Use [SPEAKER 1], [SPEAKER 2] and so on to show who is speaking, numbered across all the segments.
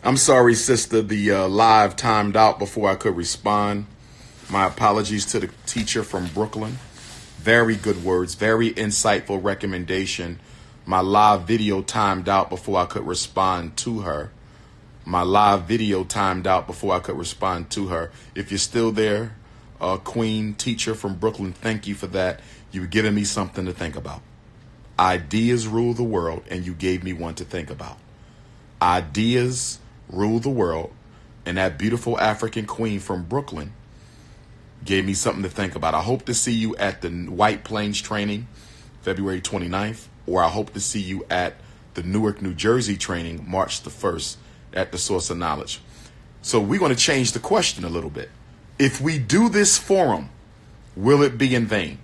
[SPEAKER 1] I'm sorry, sister. The live timed out before I could respond. My apologies to the teacher from Brooklyn. Very good words, very insightful recommendation. My live video timed out before I could respond to her. My live video timed out before I could respond to her. If you're still there, Queen teacher from Brooklyn, thank you for that. You've given me something to think about. Ideas rule the world, and you gave me one to think about. Ideas rule the world, and that beautiful African queen from Brooklyn gave me something to think about. I hope to see you at the White Plains training February 29th, or I hope to see you at the Newark, New Jersey training March the 1st at the Source of Knowledge. So we're going to change the question a little bit. If we do this forum, will it be in vain?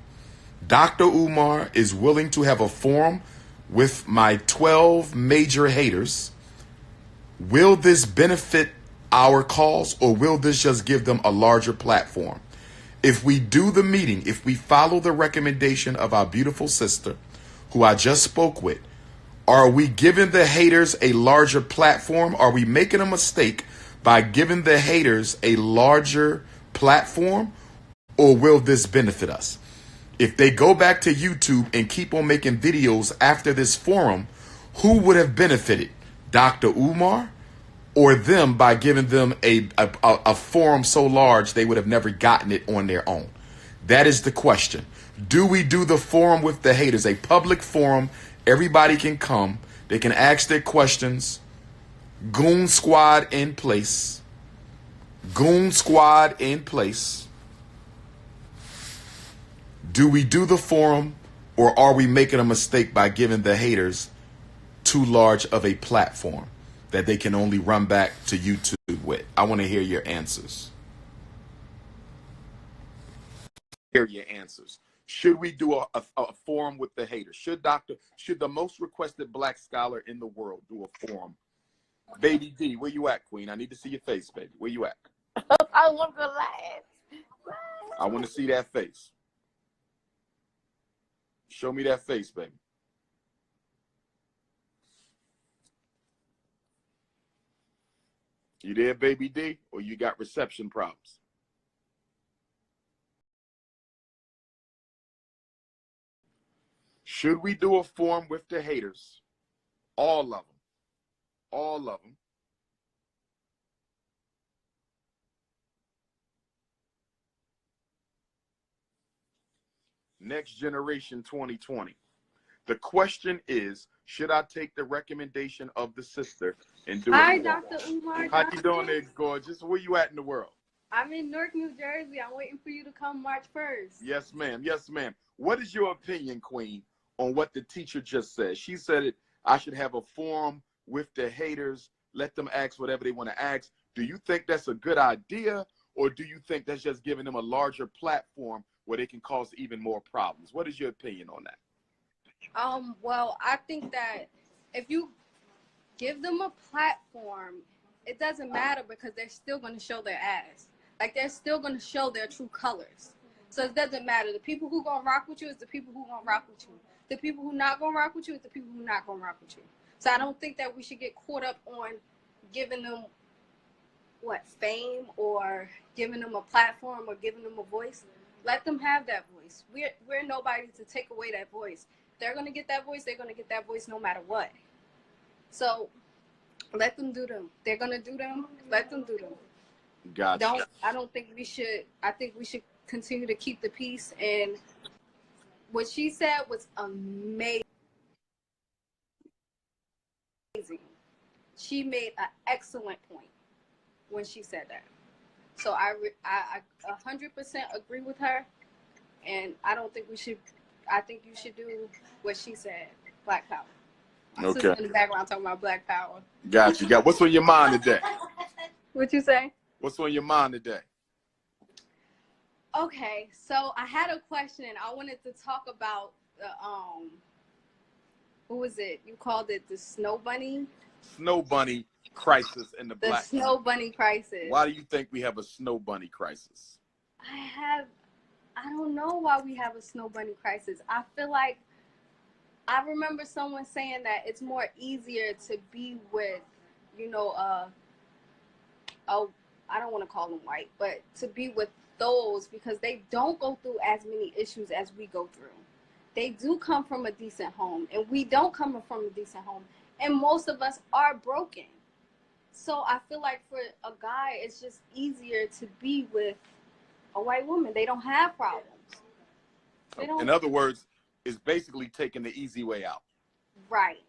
[SPEAKER 1] Dr. Umar is willing to have a forum with my 12 major haters. Will this benefit our cause, or will this just give them a larger platform? If we do the meeting, if we follow the recommendation of our beautiful sister, who I just spoke with, are we giving the haters a larger platform? Are we making a mistake by giving the haters a larger platform, or will this benefit us? If they go back to YouTube and keep on making videos after this forum, who would have benefited? Dr. Umar or them by giving them a forum so large they would have never gotten it on their own? That is the question. Do we do the forum with the haters? A public forum, everybody can come, they can ask their questions, goon squad in place, goon squad in place. Do we do the forum, or are we making a mistake by giving the haters too large of a platform that they can only run back to YouTube with? I want to hear your answers. Hear your answers. Should we do a forum with the haters? Should the most requested black scholar in the world do a forum? Baby D, where you at, Queen? I need to see your face, baby. Where you at?
[SPEAKER 2] I want to laugh.
[SPEAKER 1] I want to see that face. Show me that face, baby. You there, baby D, or you got reception problems? Should we do a forum with the haters? All of them. All of them. Next Generation 2020. The question is, should I take the recommendation of the sister and do it?
[SPEAKER 2] Hi, Dr. Umar.
[SPEAKER 1] How you doing there, gorgeous? Where you at in the world?
[SPEAKER 2] I'm in Newark, New Jersey. I'm waiting for you to come March 1st.
[SPEAKER 1] Yes, ma'am. Yes, ma'am. What is your opinion, Queen, on what the teacher just said? She said I should have a forum with the haters, let them ask whatever they want to ask. Do you think that's a good idea, or do you think that's just giving them a larger platform where they can cause even more problems? What is your opinion on that?
[SPEAKER 2] Well, I think that if you give them a platform, it doesn't matter because they're still going to show their ass. Like, they're still going to show their true colors. So it doesn't matter. The people who going to rock with you is the people who going to rock with you. The people who not going to rock with you is the people who not going to rock with you. So I don't think that we should get caught up on giving them, fame, or giving them a platform or giving them a voice. Let them have that voice. We're nobody to take away that voice. They're going to get that voice. They're going to get that voice no matter what. So let them do them. They're going to do them. Let them do them.
[SPEAKER 1] Gotcha.
[SPEAKER 2] I don't think we should. I think we should continue to keep the peace. And what she said was amazing. She made an excellent point when she said that. So I 100% agree with her, and I don't think we should. I think you should do what she said, Black Power. My sister in the background talking about Black Power.
[SPEAKER 1] Gotcha. What's on your mind today?
[SPEAKER 2] What you say?
[SPEAKER 1] What's on your mind today?
[SPEAKER 2] Okay, so I had a question. I wanted to talk about the who was it? You called it the Snow Bunny?
[SPEAKER 1] Snow Bunny crisis in the Black.
[SPEAKER 2] The Snow Bunny crisis.
[SPEAKER 1] Why do you think we have a Snow Bunny crisis?
[SPEAKER 2] I don't know why we have a Snow Bunny crisis. I feel like I remember someone saying that it's more easier to be with, oh, I don't want to call them white, but to be with those because they don't go through as many issues as we go through. They do come from a decent home, and we don't come from a decent home, and most of us are broken. So I feel like for a guy, it's just easier to be with a white woman. They don't have problems. They don't.
[SPEAKER 1] In other words, it's basically taking the easy way out.
[SPEAKER 2] Right.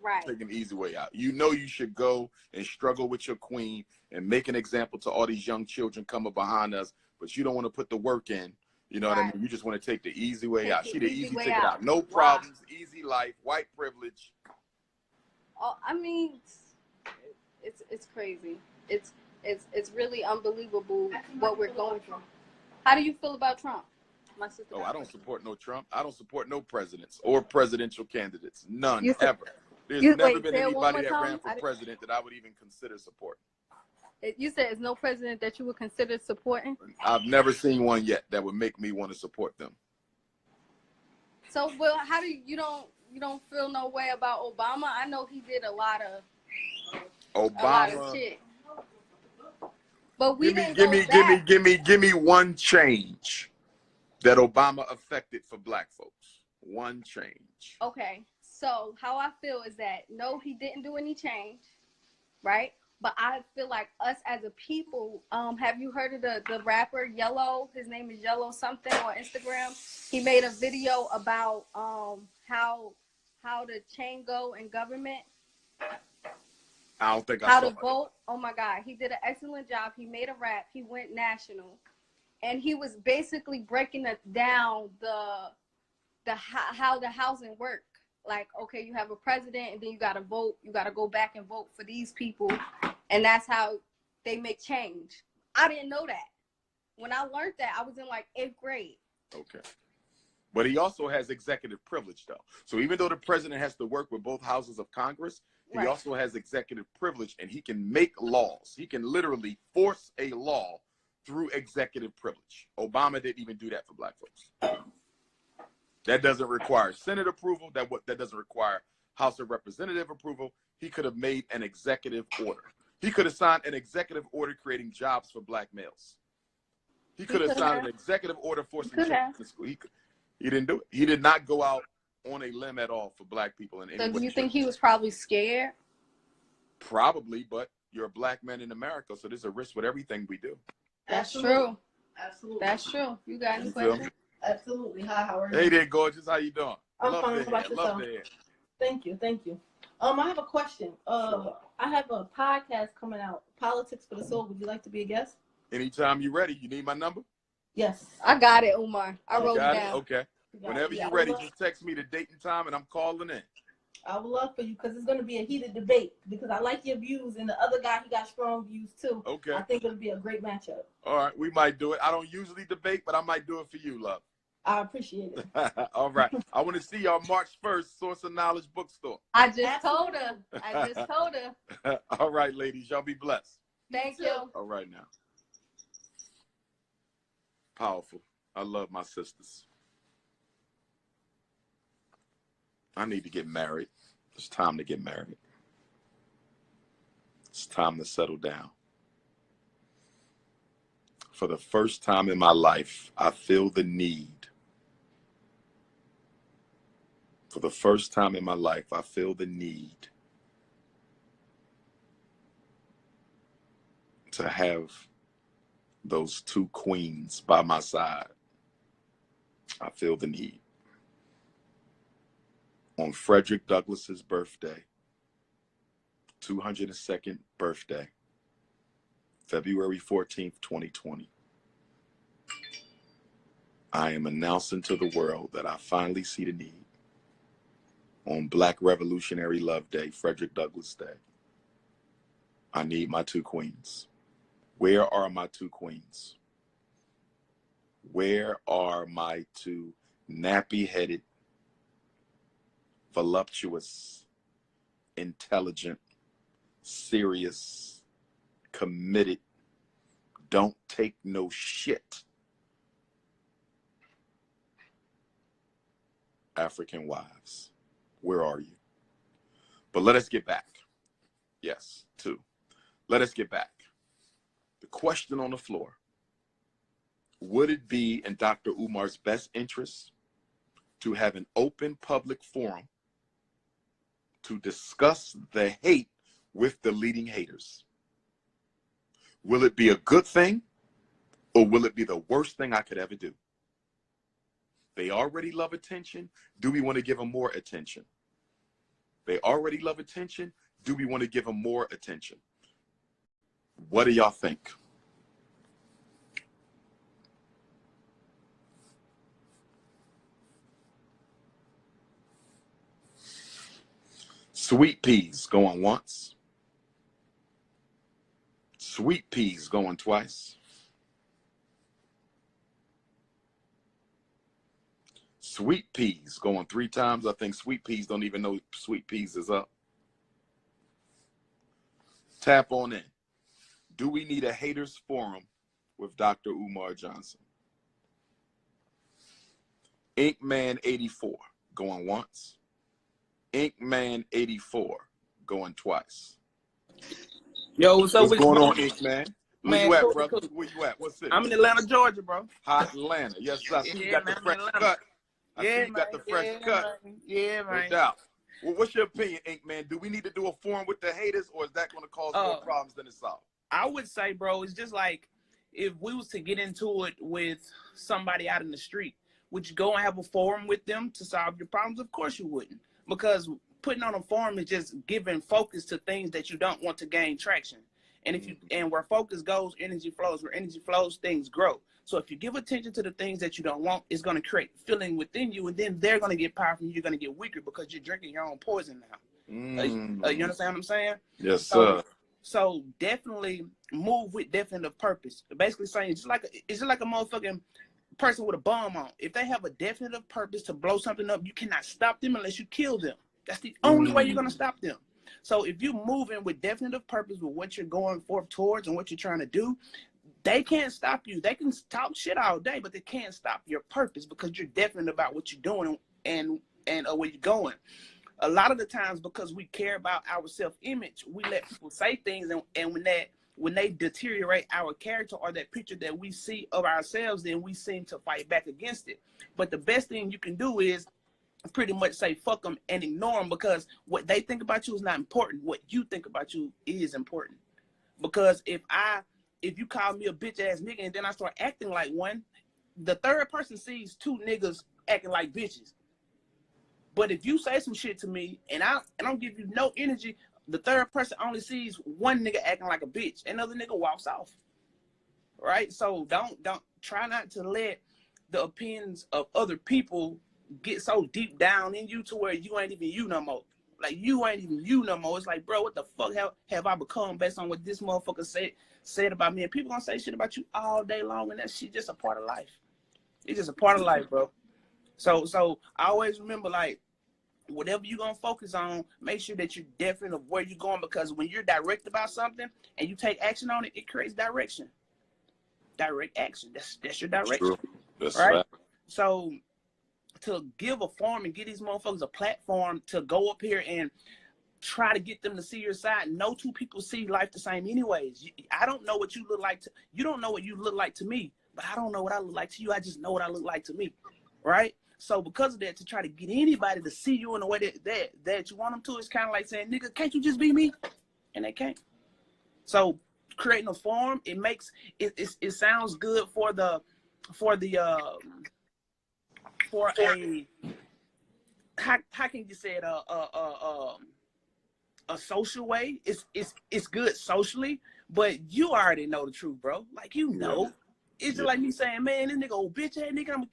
[SPEAKER 2] Right.
[SPEAKER 1] Taking the easy way out. You know you should go and struggle with your queen and make an example to all these young children coming behind us, but you don't want to put the work in. You know what I mean? You just want to take the easy way out. She the easy ticket out. No problems, easy life, white privilege.
[SPEAKER 2] Oh, I mean, it's crazy. It's really unbelievable what we're going through. How do you feel about Trump? My sister.
[SPEAKER 1] Oh, I don't support no Trump. I don't support no presidents or presidential candidates. None, ever. There's never been anybody that ran for president that I would even consider supporting.
[SPEAKER 2] You said there's no president that you would consider supporting?
[SPEAKER 1] I've never seen one yet that would make me want to support them.
[SPEAKER 2] So, well, how do you don't feel no way about Obama? I know he did a lot of shit. But we give me one change that Obama affected for black folks. One change. Okay. So how I feel is that no, he didn't do any change, right? But I feel like us as a people, have you heard of the rapper Yellow? His name is Yellow something on Instagram. He made a video about how the chain go in government.
[SPEAKER 1] I don't think
[SPEAKER 2] how to vote. Oh my God, he did an excellent job. He made a rap. He went national, and he was basically breaking down how the housing work. Like, okay, you have a president, and then you got to vote. You got to go back and vote for these people, and that's how they make change. I didn't know that. When I learned that, I was in like 8th grade.
[SPEAKER 1] Okay. But he also has executive privilege, though. So even though the president has to work with both houses of Congress, he also has executive privilege, and he can make laws. He can literally force a law through executive privilege. Obama didn't even do that for black folks. That doesn't require Senate approval. That doesn't require House of Representative approval. He could have made an executive order. He could have signed an executive order creating jobs for black males. He could have signed an executive order forcing children to school. He didn't do it. He did not go out on a limb at all for black people.
[SPEAKER 2] So do you think he was probably scared?
[SPEAKER 1] Probably, but you're a black man in America, so there's a risk with everything we do.
[SPEAKER 2] That's true. Absolutely. That's true. You got any questions?
[SPEAKER 3] Absolutely. Hi, how are you?
[SPEAKER 1] Hey there, gorgeous. How you doing?
[SPEAKER 3] I'm fine. How about yourself?
[SPEAKER 1] Love to hear.
[SPEAKER 3] Thank you. I have a question. I have a podcast coming out, Politics for the Soul. Would you like to be a guest?
[SPEAKER 1] Anytime you're ready. You need my number?
[SPEAKER 3] Yes.
[SPEAKER 2] I got it, Umar. I wrote it down.
[SPEAKER 1] Okay. Whenever you're ready, just text me the date and time, and I'm calling in.
[SPEAKER 3] I would love for you, because it's going to be a heated debate, because I like your views, and the other guy, he got strong views too.
[SPEAKER 1] Okay.
[SPEAKER 3] I think it'll be a great matchup.
[SPEAKER 1] All right, we might do it. I don't usually debate, but I might do it for you, love.
[SPEAKER 3] I appreciate it.
[SPEAKER 1] All right. I want to see y'all March 1st, Source of Knowledge bookstore.
[SPEAKER 2] I just told her.
[SPEAKER 1] All right, ladies. Y'all be blessed.
[SPEAKER 2] Thank you.
[SPEAKER 1] All right now. Powerful. I love my sisters. I need to get married. It's time to get married. It's time to settle down. For the first time in my life, I feel the need. For the first time in my life, I feel the need to have those two queens by my side. I feel the need. On Frederick Douglass's birthday, 202nd birthday, February 14th, 2020, I am announcing to the world that I finally see the need. On Black Revolutionary Love Day, Frederick Douglass Day, I need my two queens. Where are my two queens? Where are my two nappy-headed, voluptuous, intelligent, serious, committed, don't take no shit African wives? Where are you? But let us get back. Yes, two. Let us get back. The question on the floor: would it be in Dr. Umar's best interest to have an open public forum to discuss the hate with the leading haters? Will it be a good thing, or will it be the worst thing I could ever do? They already love attention. Do we want to give them more attention? They already love attention. Do we want to give them more attention? What do y'all think? Sweet peas going once. Sweet peas going twice. Sweet peas going 3 times. I think sweet peas don't even know sweet peas is up. Tap on in. Do we need a haters forum with Dr. Umar Johnson? Inkman84 going once. Inkman84 going twice.
[SPEAKER 4] Yo, what's up?
[SPEAKER 1] What's going on, Inkman? Where you at,
[SPEAKER 4] cool,
[SPEAKER 1] brother?
[SPEAKER 4] cool.
[SPEAKER 1] Where you at? What city?
[SPEAKER 4] I'm in Atlanta, Georgia, bro.
[SPEAKER 1] Hot Atlanta. Yes, sir. I see you got the
[SPEAKER 4] man,
[SPEAKER 1] fresh cut. I see you got the fresh cut.
[SPEAKER 4] Man. Yeah, man.
[SPEAKER 1] No doubt. Well, what's your opinion, Inkman? Do we need to do a forum with the haters, or is that going to cause more problems than it solves?
[SPEAKER 4] I would say, bro, it's just like if we was to get into it with somebody out in the street, would you go and have a forum with them to solve your problems? Of course you wouldn't, because putting on a forum is just giving focus to things that you don't want to gain traction. And if you and where focus goes, energy flows. Where energy flows, things grow. So if you give attention to the things that you don't want, it's going to create feeling within you, and then they're going to get powerful and you're going to get weaker because you're drinking your own poison now. You understand what I'm saying?
[SPEAKER 1] Yes, sir.
[SPEAKER 4] So definitely move with definitive purpose. Basically saying it's just like a motherfucking person with a bomb on. If they have a definitive purpose to blow something up, you cannot stop them unless you kill them. That's the only way you're going to stop them. So if you move in with definitive purpose with what you're going forth towards and what you're trying to do, they can't stop you. They can talk shit all day, but they can't stop your purpose because you're definite about what you're doing and where you're going. A lot of the times, because we care about our self-image, we let people say things, and when they deteriorate our character or that picture that we see of ourselves, then we seem to fight back against it. But the best thing you can do is pretty much say fuck them and ignore them, because what they think about you is not important. What you think about you is important. Because if you call me a bitch ass nigga and then I start acting like one, the third person sees 2 niggas acting like bitches. But if you say some shit to me and I don't give you no energy, the third person only sees 1 nigga acting like a bitch. Another nigga walks off. Right? So don't try not to let the opinions of other people get so deep down in you to where you ain't even you no more. Like, you ain't even you no more. It's like, bro, what the fuck have I become based on what this motherfucker said about me? And people gonna say shit about you all day long, and that shit just a part of life. It's just a part of life, bro. So I always remember, like, whatever you're gonna focus on, make sure that you're definite of where you're going, because when you're direct about something and you take action on it, it creates direction. Direct action. That's your direction.
[SPEAKER 1] True. That's
[SPEAKER 4] right. So to give a forum and get these motherfuckers a platform to go up here and try to get them to see your side. No 2 people see life the same anyways. I don't know what you look like. You don't know what you look like to me, but I don't know what I look like to you. I just know what I look like to me, right? So because of that, to try to get anybody to see you in the way that you want them to, it's kind of like saying, nigga, can't you just be me? And they can't. So creating a forum, it sounds good for a how can you say it, a social way. It's good socially, but you already know the truth, bro. Like, you know. It's just like me saying, man, this nigga old bitch ass nigga, I'm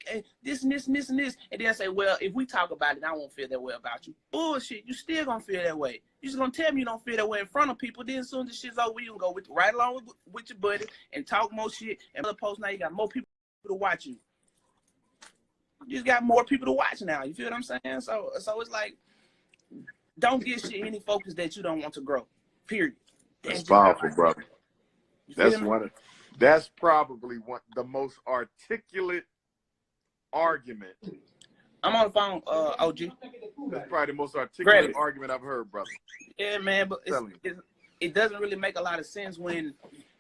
[SPEAKER 4] this and this and this and this. And then I say, well, if we talk about it, I won't feel that way about you. Bullshit, you still gonna feel that way. You just gonna tell me you don't feel that way in front of people. Then as soon as the shit's over, you gonna go right along with your buddy and talk more shit. And other posts, now you got more people to watch you. You just got more people to watch now. You feel what I'm saying? So it's like, don't give shit any focus that you don't want to grow. Period.
[SPEAKER 1] That's powerful, brother. That's probably the most articulate argument.
[SPEAKER 4] I'm on the phone, OG.
[SPEAKER 1] That's probably the most articulate argument I've heard, brother.
[SPEAKER 4] Yeah, man, but it doesn't really make a lot of sense when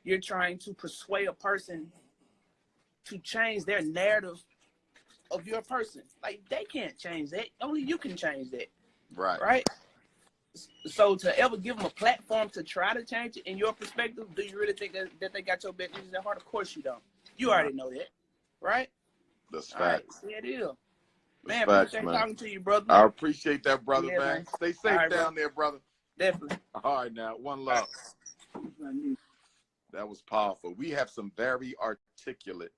[SPEAKER 4] you're trying to persuade a person to change their narrative of your person. Like, they can't change that. Only you can change that.
[SPEAKER 1] Right.
[SPEAKER 4] Right? So to ever give them a platform to try to change it in your perspective, do you really think that they got your best interest at heart? Of course you don't. You already know that. Right?
[SPEAKER 1] That's
[SPEAKER 4] Right.
[SPEAKER 1] facts.
[SPEAKER 4] Yeah, it is.
[SPEAKER 1] That's
[SPEAKER 4] Man,
[SPEAKER 1] facts,
[SPEAKER 4] appreciate
[SPEAKER 1] man.
[SPEAKER 4] talking to you, brother.
[SPEAKER 1] I appreciate that, brother,
[SPEAKER 4] Yeah,
[SPEAKER 1] man.
[SPEAKER 4] man.
[SPEAKER 1] Stay safe
[SPEAKER 4] All right,
[SPEAKER 1] down
[SPEAKER 4] bro.
[SPEAKER 1] there, brother.
[SPEAKER 4] Definitely.
[SPEAKER 1] All right, now, one love. That was powerful. We have some very articulate.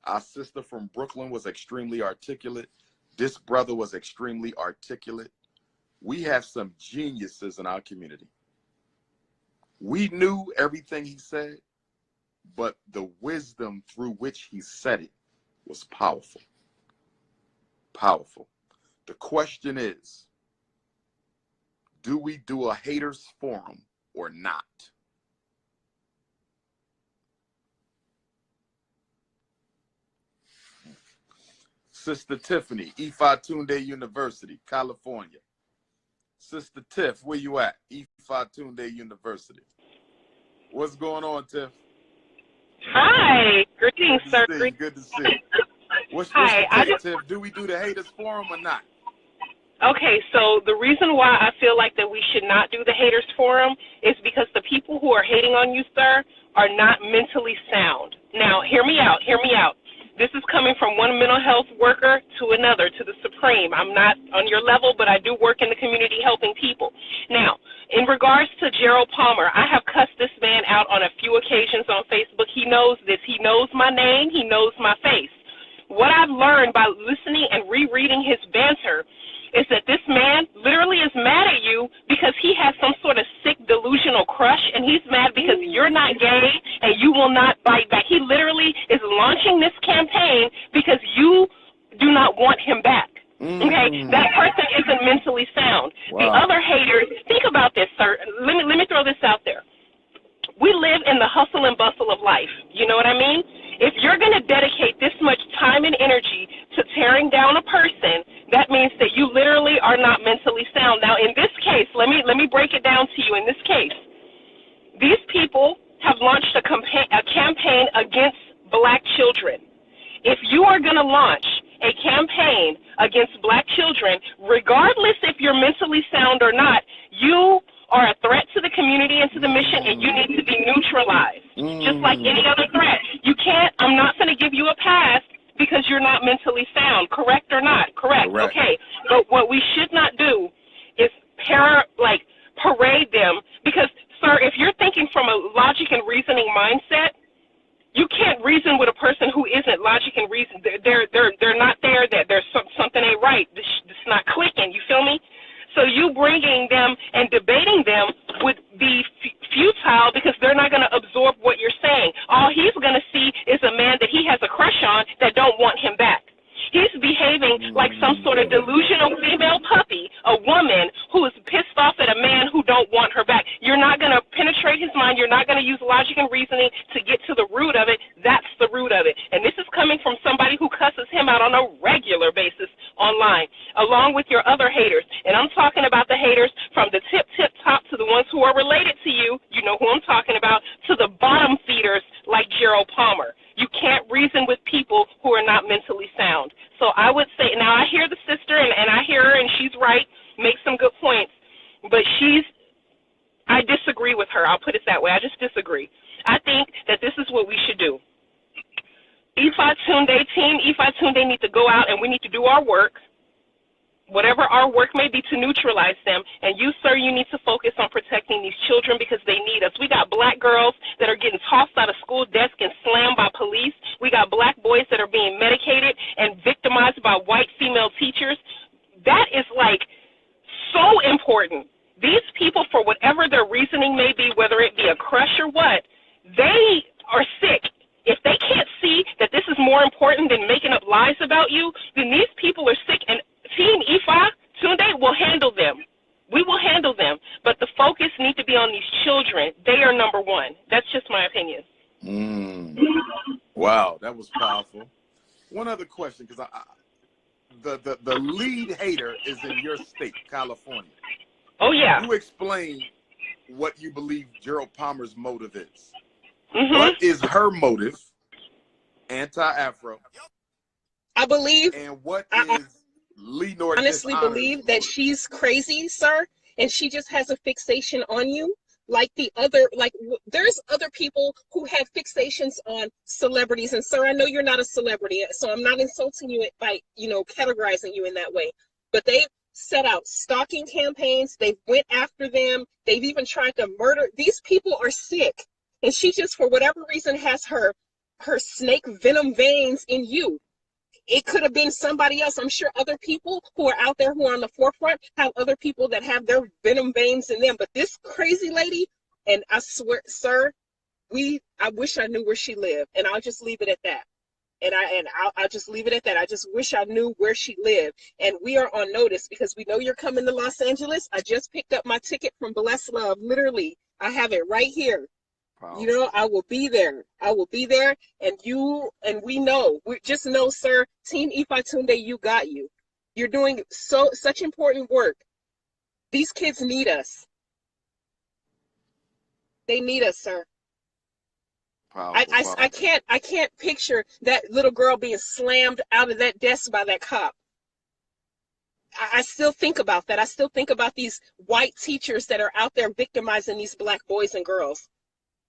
[SPEAKER 1] Our sister from Brooklyn was extremely articulate. This brother was extremely articulate. We have some geniuses in our community. We knew everything he said, but the wisdom through which he said it was powerful. Powerful. The question is, do we do a haters forum or not? Sister Tiffany, Ifa Tunde University, California. Sister Tiff, where you at? Ifa Tunde University. What's going on, Tiff?
[SPEAKER 5] Hi. Greetings, sir.
[SPEAKER 1] Good to see you. What's
[SPEAKER 5] Hi.
[SPEAKER 1] the take, Tiff? Do we do the haters forum or not?
[SPEAKER 5] Okay, so the reason why I feel like that we should not do the haters forum is because the people who are hating on you, sir, are not mentally sound. Now, hear me out. Hear me out. This is coming from one mental health worker to another, to the supreme. I'm not on your level, but I do work in the community helping people. Now, in regards to Gerald Palmer, I have cussed this man out on a few occasions on Facebook. He knows this. He knows my name. He knows my face. What I've learned by listening and rereading his banter is that this man literally is mad at you because he has some sort of sick delusional crush, and he's mad because you're not gay and you will not bite back. He literally is launching this campaign because you do not want him back. Okay? That person isn't mentally sound. Wow. The other haters, think about this, sir. Let me throw this out there. We live in the hustle and bustle of life. You know what I mean? If you're going to dedicate this much time and energy to tearing down a person, that means that you literally are not mentally sound. Now, in this case, let me break it down to you. In this case, these people have launched a campaign against black children. If you are going to launch a campaign against black children, regardless if you're mentally sound or not, you are a threat to the community and to the mission, and you need to be neutralized, just like any other threat. You can't, I'm not going to give you a pass because you're not mentally sound, correct or not? Correct. Okay. But what we should not do is parade them, because, sir, if you're thinking from a logic and reasoning mindset, you can't reason with a person who isn't logic and reason. They're not there. There's something ain't right. This not clicking. You feel me? So you bringing them and debating them would be futile because they're not going to absorb what you're saying. All he's going to see is a man that he has a crush on that don't want him back. He's behaving like some sort of delusional female puppy, a woman who is pissed off at a man who don't want her back. You're not going to penetrate his mind. You're not going to use logic and reasoning to get to the root of it. That's the root of it. And this is coming from somebody who cusses him out on a regular basis online, along with your other haters. And I'm talking about the haters from the tip top to the ones who are related to you. You know who I'm talking about, to the bottom feeders like Gerald Palmer. You can't reason with people who are not mentally sound. So I would say, now I hear the sister, and I hear her, and she's right, makes some good points, but I disagree with her. I'll put it that way. I just disagree. I think that this is what we should do. Ifa Tunde team, Ifa Tunde need to go out, and we need to do our work, whatever our work may be, to neutralize them. And you, sir, you need to focus on protecting these children because they need us. We got black girls that are getting tossed out of school desk and slammed by police. We got black boys that are being medicated and victimized by white female teachers. That is so important. These people, for whatever their reasoning may be, whether it be a crush or what, they are sick. If they can't see that this is more important than making up lies about you, then these people are sick. And Team Ifa Tunde will handle them. We will handle them. But the focus needs to be on these children. They are number one. That's just my opinion.
[SPEAKER 1] Wow, that was powerful. One other question, because the lead hater is in your state, California.
[SPEAKER 5] Oh, yeah.
[SPEAKER 1] You explain what you believe Gerald Palmer's motive is.
[SPEAKER 5] Mhm.
[SPEAKER 1] What is her motive? Anti-Afro.
[SPEAKER 6] I believe,
[SPEAKER 1] And what
[SPEAKER 6] I
[SPEAKER 1] is Lenore
[SPEAKER 6] honestly
[SPEAKER 1] Dishonor's
[SPEAKER 6] believe that
[SPEAKER 1] motive?
[SPEAKER 6] she's crazy, sir, and she just has a fixation on you. Like the other, there's other people who have fixations on celebrities. And sir, I know you're not a celebrity, so I'm not insulting you by, categorizing you in that way. But they set out stalking campaigns. They went after them. They've even tried to murder. These people are sick. And she just, for whatever reason, has her snake venom veins in you. It could have been somebody else. I'm sure other people who are out there who are on the forefront have other people that have their venom veins in them. But this crazy lady, and I swear, sir, I wish I knew where she lived, and I'll just leave it at that. I'll just leave it at that. I just wish I knew where she lived. And we are on notice because we know you're coming to Los Angeles. I just picked up my ticket from Bless Love. Literally, I have it right here.
[SPEAKER 1] Powerful.
[SPEAKER 6] I will be there. I will be there. And we know. We just know, sir, Team Ifatunde, you got you. You're doing such important work. These kids need us. They need us, sir.
[SPEAKER 1] Powerful, powerful.
[SPEAKER 6] I can't picture that little girl being slammed out of that desk by that cop. I still think about that. I still think about these white teachers that are out there victimizing these black boys and girls.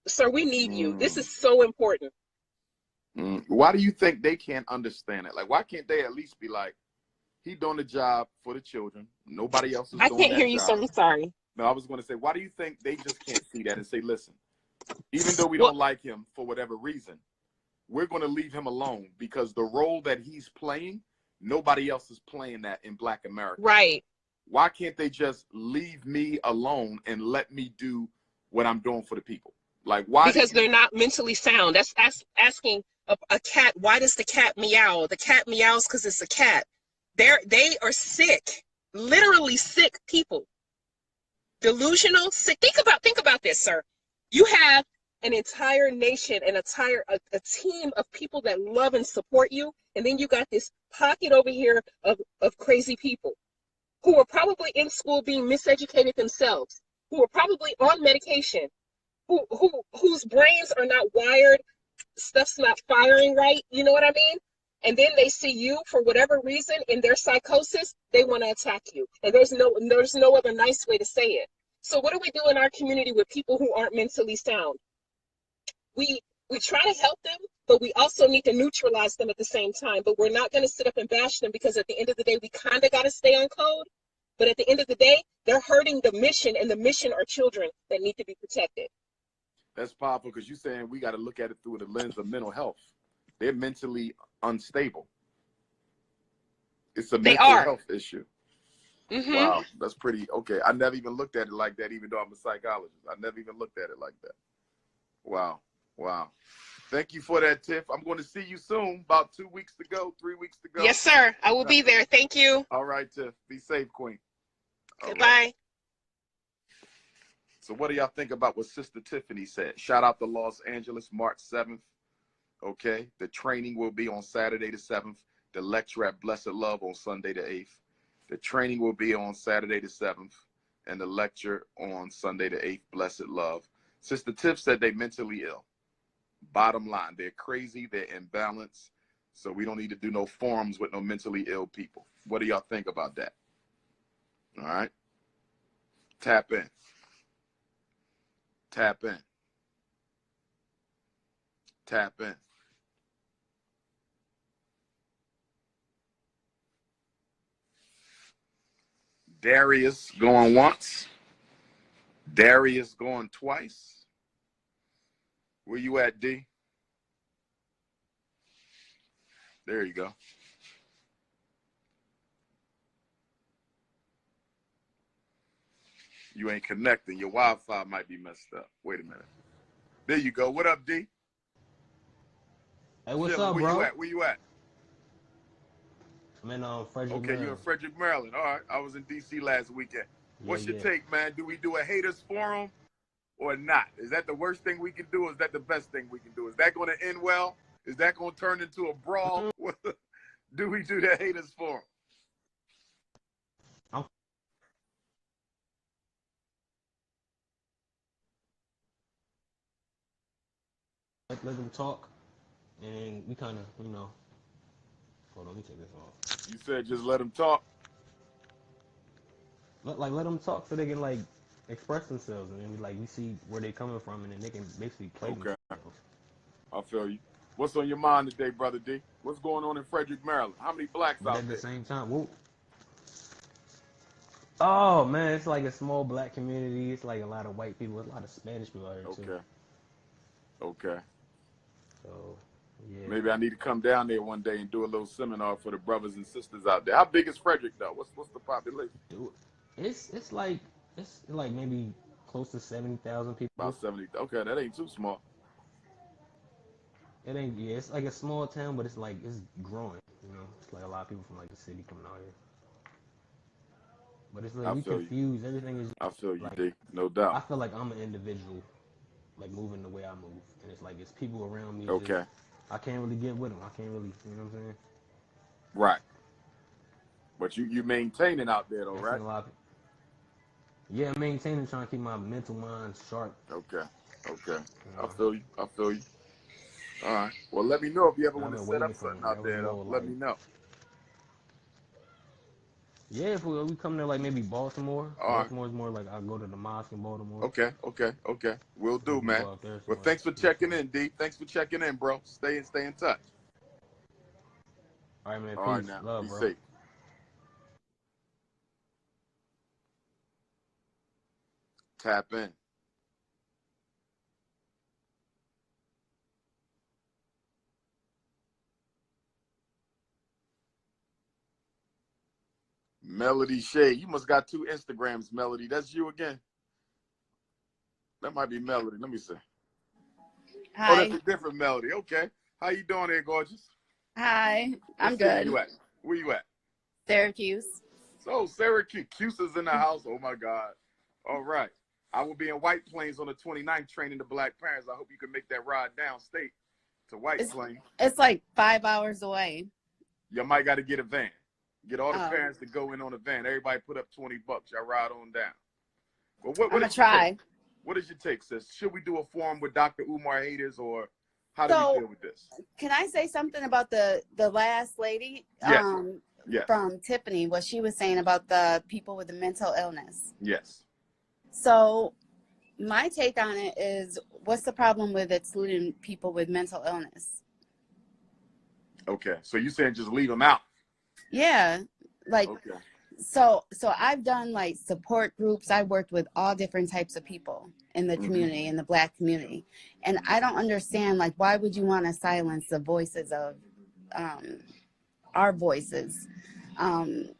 [SPEAKER 6] Sir, we need you. This is so important.
[SPEAKER 1] Why do you think they can't understand it? Like, why can't they at least be like, he doing the job for the children. Nobody else is doing that job.
[SPEAKER 6] I can't hear you, sir. I'm sorry.
[SPEAKER 1] No, I was going to say, why do you think they just can't see that and say, listen, even though we don't like him for whatever reason, we're going to leave him alone because the role that he's playing, nobody else is playing that in Black America.
[SPEAKER 6] Right.
[SPEAKER 1] Why can't they just leave me alone and let me do what I'm doing for the people? Like, why?
[SPEAKER 6] Because they're not mentally sound. That's asking a cat, why does the cat meow? The cat meows because it's a cat. They are sick, literally sick people. Delusional, sick. Think about this, sir. You have an entire nation and a team of people that love and support you, and then you got this pocket over here of crazy people who are probably in school being miseducated themselves, who are probably on medication, whose brains are not wired, stuff's not firing right, you know what I mean? And then they see you for whatever reason in their psychosis, they want to attack you. And there's no other nice way to say it. So what do we do in our community with people who aren't mentally sound? We try to help them, but we also need to neutralize them at the same time. But we're not going to sit up and bash them because at the end of the day, we kind of got to stay on code. But at the end of the day, they're hurting the mission, and the mission are children that need to be protected.
[SPEAKER 1] That's powerful because you're saying we got to look at it through the lens of mental health. They're mentally unstable. It's a mental health issue.
[SPEAKER 6] Mm-hmm.
[SPEAKER 1] Wow, that's pretty, okay. I never even looked at it like that, even though I'm a psychologist. I never even looked at it like that. Wow, wow. Thank you for that, Tiff. I'm going to see you soon, about 2 weeks to go, 3 weeks to go.
[SPEAKER 6] Yes, sir. I will be there. Thank you.
[SPEAKER 1] All right, Tiff. Be safe, Queen.
[SPEAKER 6] Goodbye.
[SPEAKER 1] Right. So what do y'all think about what Sister Tiffany said? Shout out to Los Angeles, March 7th. Okay. The training will be on Saturday the 7th. The lecture at Blessed Love on Sunday the 8th. The training will be on Saturday the 7th. And the lecture on Sunday the 8th, Blessed Love. Sister Tiff said they mentally ill. Bottom line, they're crazy, they're imbalanced. So we don't need to do no forums with no mentally ill people. What do y'all think about that? All right. Tap in. Tap in. Tap in. Darius going once. Darius going twice. Where you at, D? There you go. You ain't connecting. Your Wi-Fi might be messed up. Wait a minute. There you go. What up, D?
[SPEAKER 7] Hey, what's
[SPEAKER 1] Chilling.
[SPEAKER 7] up,
[SPEAKER 1] Where
[SPEAKER 7] bro?
[SPEAKER 1] you at? Where you at?
[SPEAKER 7] I'm in Frederick,
[SPEAKER 1] Okay,
[SPEAKER 7] Maryland.
[SPEAKER 1] you're in Frederick, Maryland. All right. I was in D.C. last weekend. What's your
[SPEAKER 7] Yeah.
[SPEAKER 1] take, man? Do we do a haters forum or not? Is that the worst thing we can do? Or is that the best thing we can do? Is that going to end well? Is that going to turn into a brawl? Do we do the haters forum?
[SPEAKER 7] let them talk, and we kind of, you know. Hold on, let me take this off.
[SPEAKER 1] You said just let them talk.
[SPEAKER 7] Let them talk so they can like express themselves, and then we see where they coming from, and then they can basically play
[SPEAKER 1] Okay,
[SPEAKER 7] themselves.
[SPEAKER 1] I feel you. What's on your mind today, Brother D? What's going on in Frederick, Maryland? How many blacks
[SPEAKER 7] But
[SPEAKER 1] out
[SPEAKER 7] at the
[SPEAKER 1] there?
[SPEAKER 7] same time, whoop. Oh man, it's like a small black community. It's like a lot of white people, a lot of Spanish people out here too.
[SPEAKER 1] Okay, okay.
[SPEAKER 7] So yeah,
[SPEAKER 1] Maybe I need to come down there one day and do a little seminar for the brothers and sisters out there. How big is Frederick though? What's the population?
[SPEAKER 7] dude, it's like maybe close to 70,000
[SPEAKER 1] About
[SPEAKER 7] people.
[SPEAKER 1] 70. Okay, that ain't too small.
[SPEAKER 7] It ain't, yeah, it's like a small town, but it's like it's growing. You know, it's like a lot of people from like the city coming out here. But it's like
[SPEAKER 1] I
[SPEAKER 7] we
[SPEAKER 1] feel you.
[SPEAKER 7] confused. Everything is
[SPEAKER 1] I feel you,
[SPEAKER 7] like
[SPEAKER 1] D. No
[SPEAKER 7] I
[SPEAKER 1] doubt.
[SPEAKER 7] feel like I'm an individual, like moving the way I move, and it's like it's people around me. Just
[SPEAKER 1] Okay.
[SPEAKER 7] I can't really get with them. I can't really, you know what I'm saying?
[SPEAKER 1] Right. But you maintaining out there though,
[SPEAKER 7] And I
[SPEAKER 1] right?
[SPEAKER 7] seen a lot of, yeah, maintaining, trying to keep my mental mind sharp.
[SPEAKER 1] Okay. Okay.
[SPEAKER 7] You
[SPEAKER 1] I
[SPEAKER 7] know,
[SPEAKER 1] feel you. I feel you. All right. Well, let me know if you ever
[SPEAKER 7] and
[SPEAKER 1] want
[SPEAKER 7] I've
[SPEAKER 1] to
[SPEAKER 7] been
[SPEAKER 1] set
[SPEAKER 7] waiting
[SPEAKER 1] up
[SPEAKER 7] for
[SPEAKER 1] something
[SPEAKER 7] them.
[SPEAKER 1] out
[SPEAKER 7] That was
[SPEAKER 1] there though.
[SPEAKER 7] more
[SPEAKER 1] Let
[SPEAKER 7] like,
[SPEAKER 1] me know.
[SPEAKER 7] yeah, if we come to like maybe Baltimore.
[SPEAKER 1] All right.
[SPEAKER 7] Baltimore's more like I go to the mosque in Baltimore.
[SPEAKER 1] Okay. Okay. Okay. We'll
[SPEAKER 7] We
[SPEAKER 1] do,
[SPEAKER 7] can
[SPEAKER 1] man.
[SPEAKER 7] go out there
[SPEAKER 1] Well,
[SPEAKER 7] somewhere.
[SPEAKER 1] thanks for
[SPEAKER 7] Be
[SPEAKER 1] checking
[SPEAKER 7] fun.
[SPEAKER 1] in, D. Thanks for checking in, bro. Stay in touch.
[SPEAKER 7] All right, man.
[SPEAKER 1] All right
[SPEAKER 7] Peace,
[SPEAKER 1] now.
[SPEAKER 7] love,
[SPEAKER 1] Be
[SPEAKER 7] bro.
[SPEAKER 1] safe. Tap in. Melody Shea. You must got two Instagrams, Melody. That's you again. That might be Melody. Let me see. Oh, that's
[SPEAKER 8] Hi.
[SPEAKER 1] a different Melody. Okay. How you doing there, gorgeous?
[SPEAKER 8] Hi.
[SPEAKER 1] What
[SPEAKER 8] I'm
[SPEAKER 1] city
[SPEAKER 8] good.
[SPEAKER 1] you at? Where you at?
[SPEAKER 8] Syracuse.
[SPEAKER 1] So Syracuse is in the house. Oh my God. All right. I will be in White Plains on the 29th training the Black Parents. I hope you can make that ride downstate to White
[SPEAKER 8] It's
[SPEAKER 1] Plains.
[SPEAKER 8] it's like 5 hours away.
[SPEAKER 1] You might got to get a van. Get all the
[SPEAKER 8] Oh,
[SPEAKER 1] parents to go in on a van. Everybody put up $20. Y'all ride on down. Well,
[SPEAKER 8] I'm
[SPEAKER 1] what
[SPEAKER 8] gonna
[SPEAKER 1] is your take?
[SPEAKER 8] try.
[SPEAKER 1] What is your take, sis? Should we do a forum with Dr. Umar haters, or how do we
[SPEAKER 8] So,
[SPEAKER 1] deal with this?
[SPEAKER 8] can I say something about the last lady
[SPEAKER 1] Yes. Yes.
[SPEAKER 8] from Tiffany, what she was saying about the people with the mental illness?
[SPEAKER 1] Yes.
[SPEAKER 8] So, my take on it is, what's the problem with excluding people with mental illness?
[SPEAKER 1] Okay. So you saying just leave them out?
[SPEAKER 8] Yeah, like,
[SPEAKER 1] Okay.
[SPEAKER 8] so I've done like support groups. I worked with all different types of people in the community, in the Black community, and I don't understand, like, why would you want to silence the voices of our voices?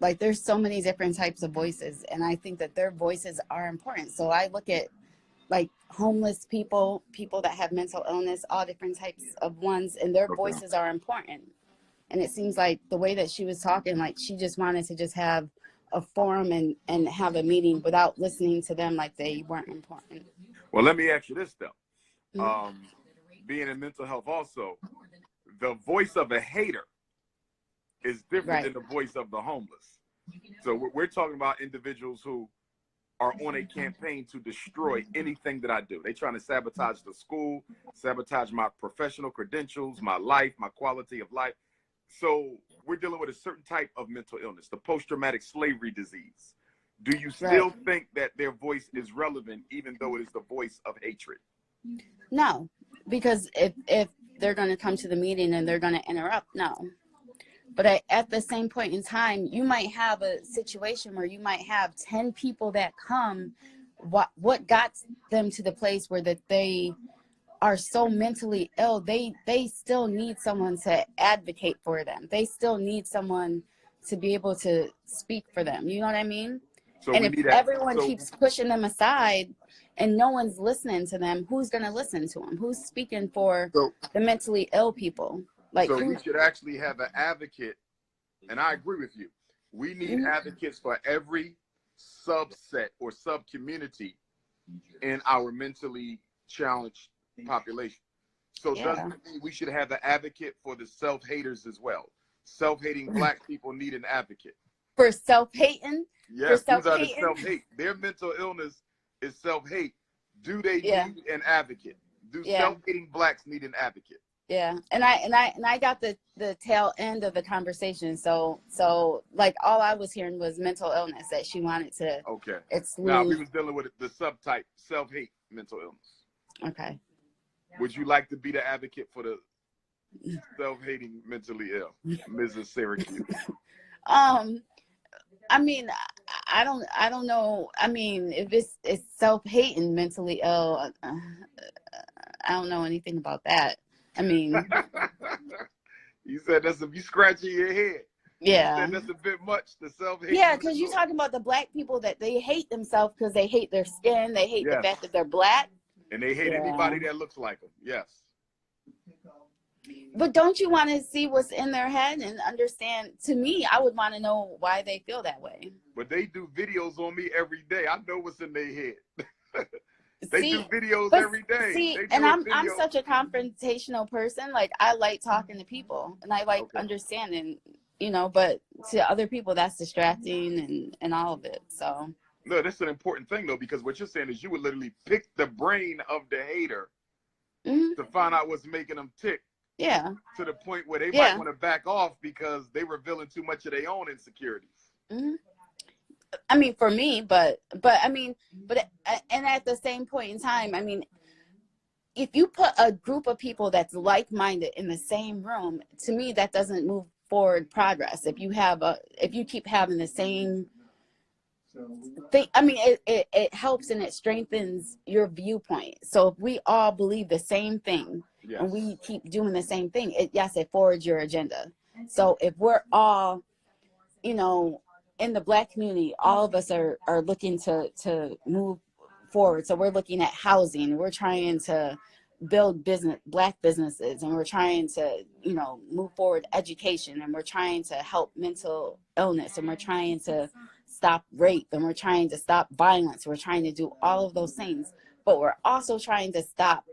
[SPEAKER 8] Like, there's so many different types of voices, and I think that their voices are important. So I look at like homeless people, people that have mental illness, all different types of ones, and their
[SPEAKER 1] Okay.
[SPEAKER 8] voices are important. And it seems like the way that she was talking, like she just wanted to just have a forum and have a meeting without listening to them, like they weren't important.
[SPEAKER 1] Well, let me ask you this though.
[SPEAKER 8] Mhm.
[SPEAKER 1] Being in mental health also, the voice of a hater is different than
[SPEAKER 8] Right.
[SPEAKER 1] the voice of the homeless. So we're talking about individuals who are on a campaign to destroy anything that I do. They're trying to sabotage the school, sabotage my professional credentials, my life, my quality of life. So we're dealing with a certain type of mental illness, the post-traumatic slavery disease. Do you
[SPEAKER 8] Right.
[SPEAKER 1] still think that their voice is relevant, even though it is the voice of hatred?
[SPEAKER 8] No, because if they're going to come to the meeting and they're going to interrupt, no. But at the same point in time, you might have a situation where you might have 10 people that come. What got them to the place where that they are so mentally ill? They still need someone to advocate for them. They still need someone to be able to speak for them. You know what I mean?
[SPEAKER 1] So
[SPEAKER 8] And
[SPEAKER 1] we
[SPEAKER 8] if
[SPEAKER 1] need that.
[SPEAKER 8] everyone
[SPEAKER 1] So
[SPEAKER 8] keeps pushing them aside and no one's listening to them, who's going to listen to them? Who's speaking for
[SPEAKER 1] so
[SPEAKER 8] the mentally ill people? Like,
[SPEAKER 1] we
[SPEAKER 8] who?
[SPEAKER 1] should actually have an advocate, and I agree with you. We need advocates for every subset or sub community in our mentally challenged population. So does
[SPEAKER 8] Yeah.
[SPEAKER 1] that mean we should have an advocate for the self-haters as well? Self-hating Black people need an advocate.
[SPEAKER 8] For self-hating? For
[SPEAKER 1] Yes, these are the
[SPEAKER 8] self-hating?
[SPEAKER 1] self-hate. Their mental illness is self-hate. Do they
[SPEAKER 8] Yeah.
[SPEAKER 1] need an advocate? Do
[SPEAKER 8] Yeah.
[SPEAKER 1] self-hating blacks need an advocate?
[SPEAKER 8] Yeah, and I got the tail end of the conversation. So like all I was hearing was mental illness, that she wanted to
[SPEAKER 1] Okay.
[SPEAKER 8] exclude.
[SPEAKER 1] Now we was dealing with the subtype self-hate mental illness.
[SPEAKER 8] Okay.
[SPEAKER 1] Would you like to be the advocate for the self-hating mentally ill, Mrs. Syracuse?
[SPEAKER 8] I mean, I don't know. I mean, if it's self-hating mentally ill, I don't know anything about that. I mean,
[SPEAKER 1] You said that's if you scratching your head.
[SPEAKER 8] yeah.
[SPEAKER 1] You said that's a bit much, the self-hate.
[SPEAKER 8] Yeah, because you're talking about the black people that they hate themselves because they hate their skin, they hate the fact that they're black.
[SPEAKER 1] And they hate anybody that looks like them. Yes.
[SPEAKER 8] But don't you want to see what's in their head and understand? To me, I would want to know why they feel that way.
[SPEAKER 1] But they do videos on me every day. I know what's in their head. They do videos every day.
[SPEAKER 8] See, and I'm such a confrontational person. Like, I like talking to people and I like understanding, you know, but to other people that's distracting and all of it. So
[SPEAKER 1] no, that's an important thing though, because what you're saying is you would literally pick the brain of the hater to find out what's making them tick.
[SPEAKER 8] Yeah.
[SPEAKER 1] To the point where they might want to back off because they revealing too much of their own insecurities.
[SPEAKER 8] I mean, for me, but I mean, and at the same point in time, I mean, if you put a group of people that's like-minded in the same room, to me, that doesn't move forward progress. If you keep having the same thing, I mean, it helps and it strengthens your viewpoint. So if we all believe the same thing and we keep doing the same thing, it forwards your agenda. So if we're all, you know, in the black community, all of us are looking to move forward. So we're looking at housing, we're trying to build black businesses, and we're trying to, you know, move forward education, and we're trying to help mental illness, and we're trying to stop rape, and we're trying to stop violence. We're trying to do all of those things, but we're also trying to stop,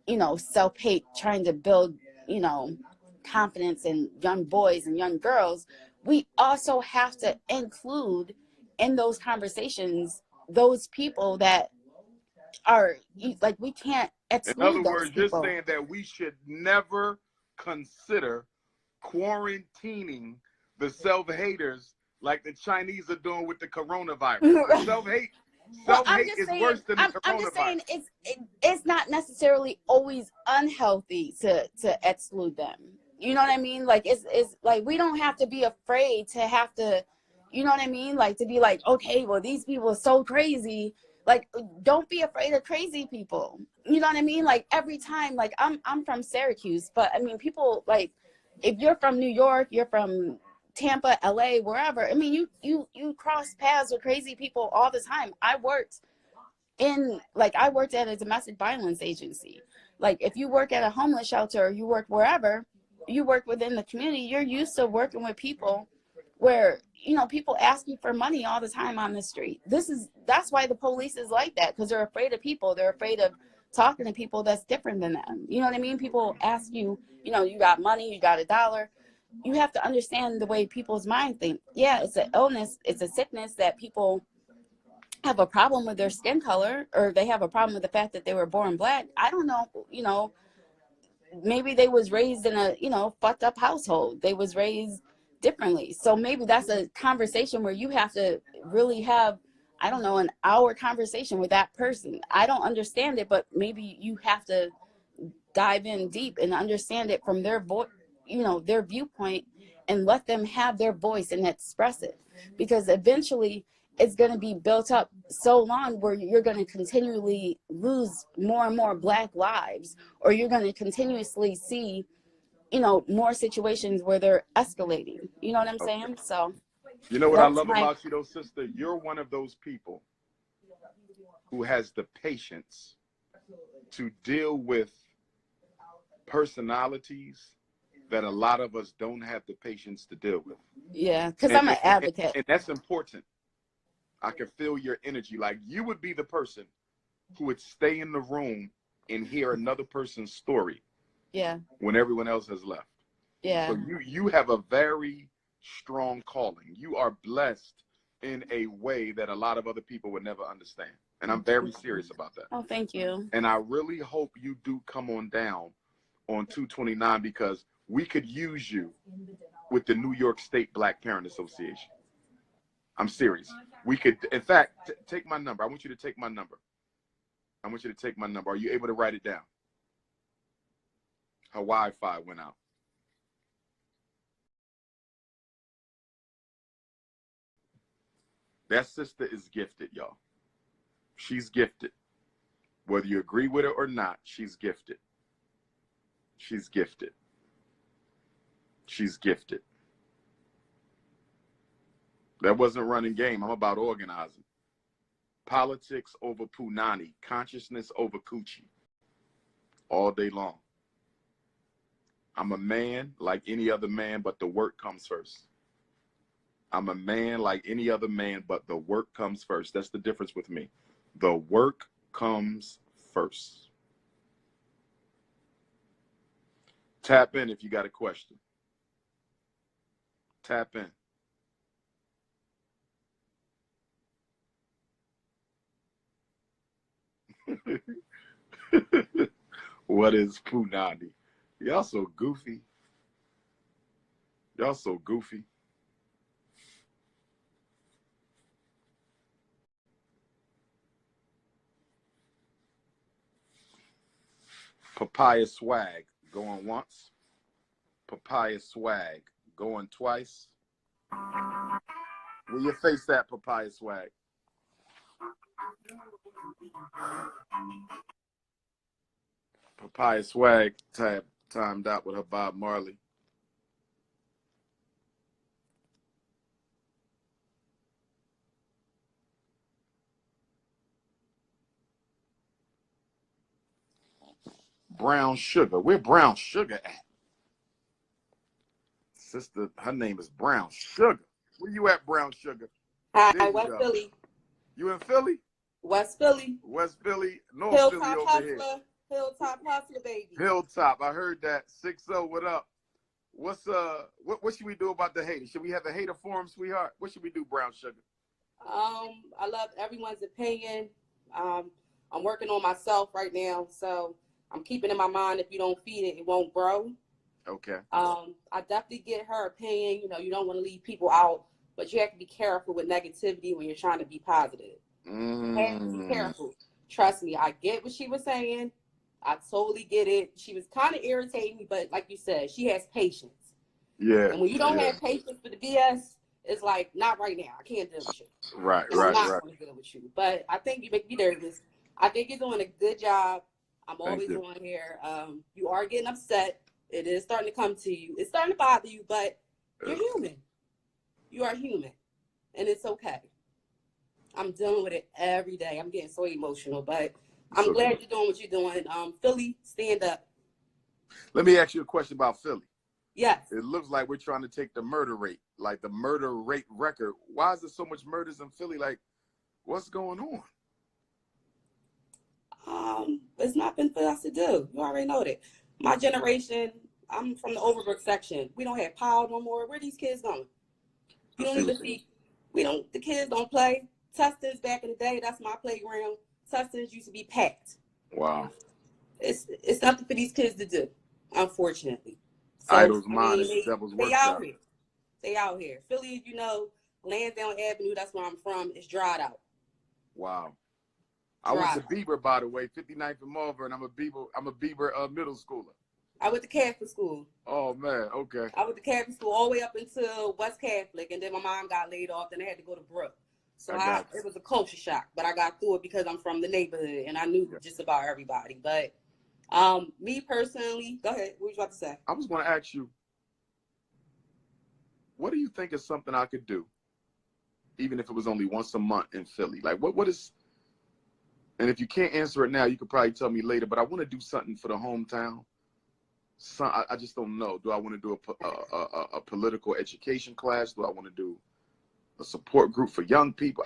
[SPEAKER 8] you know, self-hate, trying to build, you know, confidence in young boys and young girls. We also have to include in those conversations those people that are like, we can't exclude.
[SPEAKER 1] In other words, you're saying that we should never consider quarantining the self-haters like the Chinese are doing with the coronavirus. Self-hate is worse than the coronavirus.
[SPEAKER 8] I'm just saying it's not necessarily always unhealthy to exclude them. You know what I mean? Like, it's like, we don't have to be afraid to have to, you know what I mean? Like, to be like, okay, well, these people are so crazy. Like, don't be afraid of crazy people. You know what I mean? Like, every time, like, I'm from Syracuse, but I mean, people, like, if you're from New York, you're from Tampa, LA, wherever. I mean, you cross paths with crazy people all the time. I worked at a domestic violence agency. Like, if you work at a homeless shelter or you work wherever, you work within the community, you're used to working with people where, you know, people ask you for money all the time on the street. That's why the police is like that, because they're afraid of people. They're afraid of talking to people that's different than them. You know what I mean? People ask you, you know, you got money, you got $1. You have to understand the way people's mind think. Yeah, it's an illness, it's a sickness that people have a problem with their skin color, or they have a problem with the fact that they were born black. I don't know, you know, maybe they was raised in a, you know, fucked up household. They was raised differently. So maybe that's a conversation where you have to really have, I don't know, an hour conversation with that person. I don't understand it, but maybe you have to dive in deep and understand it from their voice, you know, their viewpoint, and let them have their voice and express it. Because eventually it's going to be built up so long where you're going to continually lose more and more black lives, or you're going to continuously see, you know, more situations where they're escalating. You know what I'm saying? So,
[SPEAKER 1] you know what I love about you though, sister? You're one of those people who has the patience to deal with personalities that a lot of us don't have the patience to deal with.
[SPEAKER 8] Yeah, because I'm an advocate.
[SPEAKER 1] And that's important. I can feel your energy. Like, you would be the person who would stay in the room and hear another person's story.
[SPEAKER 8] Yeah.
[SPEAKER 1] When everyone else has left.
[SPEAKER 8] Yeah.
[SPEAKER 1] So you have a very strong calling. You are blessed in a way that a lot of other people would never understand. And I'm very serious about that.
[SPEAKER 8] Oh, thank you.
[SPEAKER 1] And I really hope you do come on down on 229 because we could use you with the New York State Black Parent Association. I'm serious. We could, in fact, take my number. I want you to take my number. I want you to take my number. Are you able to write it down? Her Wi-Fi went out. That sister is gifted, y'all. She's gifted. Whether you agree with her or not, she's gifted. She's gifted. She's gifted. That wasn't running game. I'm about organizing. Politics over punani. Consciousness over coochie. All day long. I'm a man like any other man, but the work comes first. I'm a man like any other man, but the work comes first. That's the difference with me. The work comes first. Tap in if you got a question. Tap in. What is punani? Y'all so goofy. Y'all so goofy. Papaya swag going once. Papaya swag going twice. Where your face at, papaya swag? Papaya swag timed out with her Bob Marley. Brown Sugar. Where Brown Sugar at? Sister, her name is Brown Sugar. Where you at, Brown Sugar?
[SPEAKER 9] Hi, West Philly.
[SPEAKER 1] You in Philly?
[SPEAKER 9] West Philly.
[SPEAKER 1] West Philly, North Philly over
[SPEAKER 9] Hustler,
[SPEAKER 1] here.
[SPEAKER 9] Hilltop Hustler, baby.
[SPEAKER 1] Hilltop. I heard that. 6-0, what up? What's what should we do about the haters? Should we have a hater forum, sweetheart? What should we do, Brown Sugar?
[SPEAKER 9] I love everyone's opinion. I'm working on myself right now, so I'm keeping in my mind if you don't feed it, it won't grow.
[SPEAKER 1] Okay.
[SPEAKER 9] I definitely get her opinion. You know, you don't want to leave people out, but you have to be careful with negativity when you're trying to be positive. You have to be careful. Trust me, I get what she was saying. I totally get it. She was kind of irritating me, but like you said, she has patience.
[SPEAKER 1] Yeah.
[SPEAKER 9] And when you don't have patience for the BS, it's like, not right now. I can't deal with you.
[SPEAKER 1] Right.
[SPEAKER 9] I'm not going to deal with you. But I think you make me nervous. I think you're doing a good job. I'm always on here. You are getting upset. It is starting to come to you. It's starting to bother you, but you're human. You are human. And it's okay. I'm dealing with it every day. I'm getting so emotional, but I'm glad you're doing what you're doing. Philly, stand up.
[SPEAKER 1] Let me ask you a question about Philly.
[SPEAKER 9] Yes.
[SPEAKER 1] It looks like we're trying to take the murder rate, like the murder rate record. Why is there so much murders in Philly? Like, what's going on?
[SPEAKER 9] It's nothing for us to do. You already know that. My generation, I'm from the Overbrook section. We don't have power no more. Where are these kids going? You don't even see. The kids don't play. Tustins back in the day, that's my playground. Tustins used to be packed.
[SPEAKER 1] Wow.
[SPEAKER 9] It's nothing for these kids to do, unfortunately. So,
[SPEAKER 1] Idle's mind is the devil's workshop.
[SPEAKER 9] They out here. Philly, you know, Lansdowne Avenue, that's where I'm from, is dried out.
[SPEAKER 1] Wow. I went to Bieber, by the way, 59th and Malvern. I'm a Bieber middle schooler.
[SPEAKER 9] I went to Catholic school.
[SPEAKER 1] Oh, man. Okay.
[SPEAKER 9] I went to Catholic school all the way up until West Catholic, and then my mom got laid off, then I had to go to Brook. So it was a culture shock, but I got through it because I'm from the neighborhood, and I knew just about everybody. But me personally, go ahead. What were you about to say?
[SPEAKER 1] I was going to ask you, what do you think is something I could do, even if it was only once a month in Philly? Like, what is, and if you can't answer it now, you could probably tell me later, but I want to do something for the hometown. I just don't know. Do I want to do a political education class? Do I want to do a support group for young people?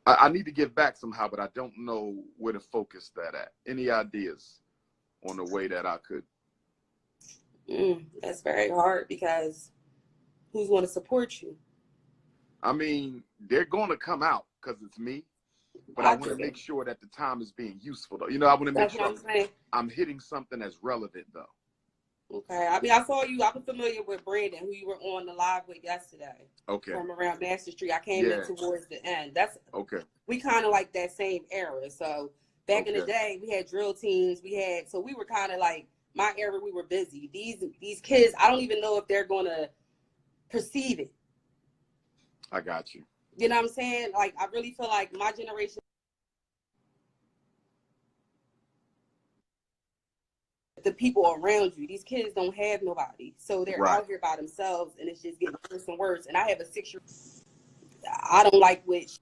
[SPEAKER 1] I need to give back somehow, but I don't know where to focus that at. Any ideas on the way that I could?
[SPEAKER 9] That's very hard because who's going to support you?
[SPEAKER 1] I mean, they're going to come out because it's me. but I want to make sure that the time is being useful, though. You know, I want to make sure I'm hitting something that's relevant, though.
[SPEAKER 9] Okay. I mean, I saw you. I was familiar with Brandon, who you were on the live with yesterday.
[SPEAKER 1] Okay.
[SPEAKER 9] From around Master Street. I came in towards the end. That's
[SPEAKER 1] okay.
[SPEAKER 9] We kind of like that same era. So back in the day, we had drill teams. So we were kind of like, my era, we were busy. These kids, I don't even know if they're going to perceive it.
[SPEAKER 1] I got you.
[SPEAKER 9] You know what I'm saying? Like, I really feel like my generation, the people around you, these kids don't have nobody. So they're out here by themselves, and it's just getting worse and worse. And I have a 6-year-old. I don't like which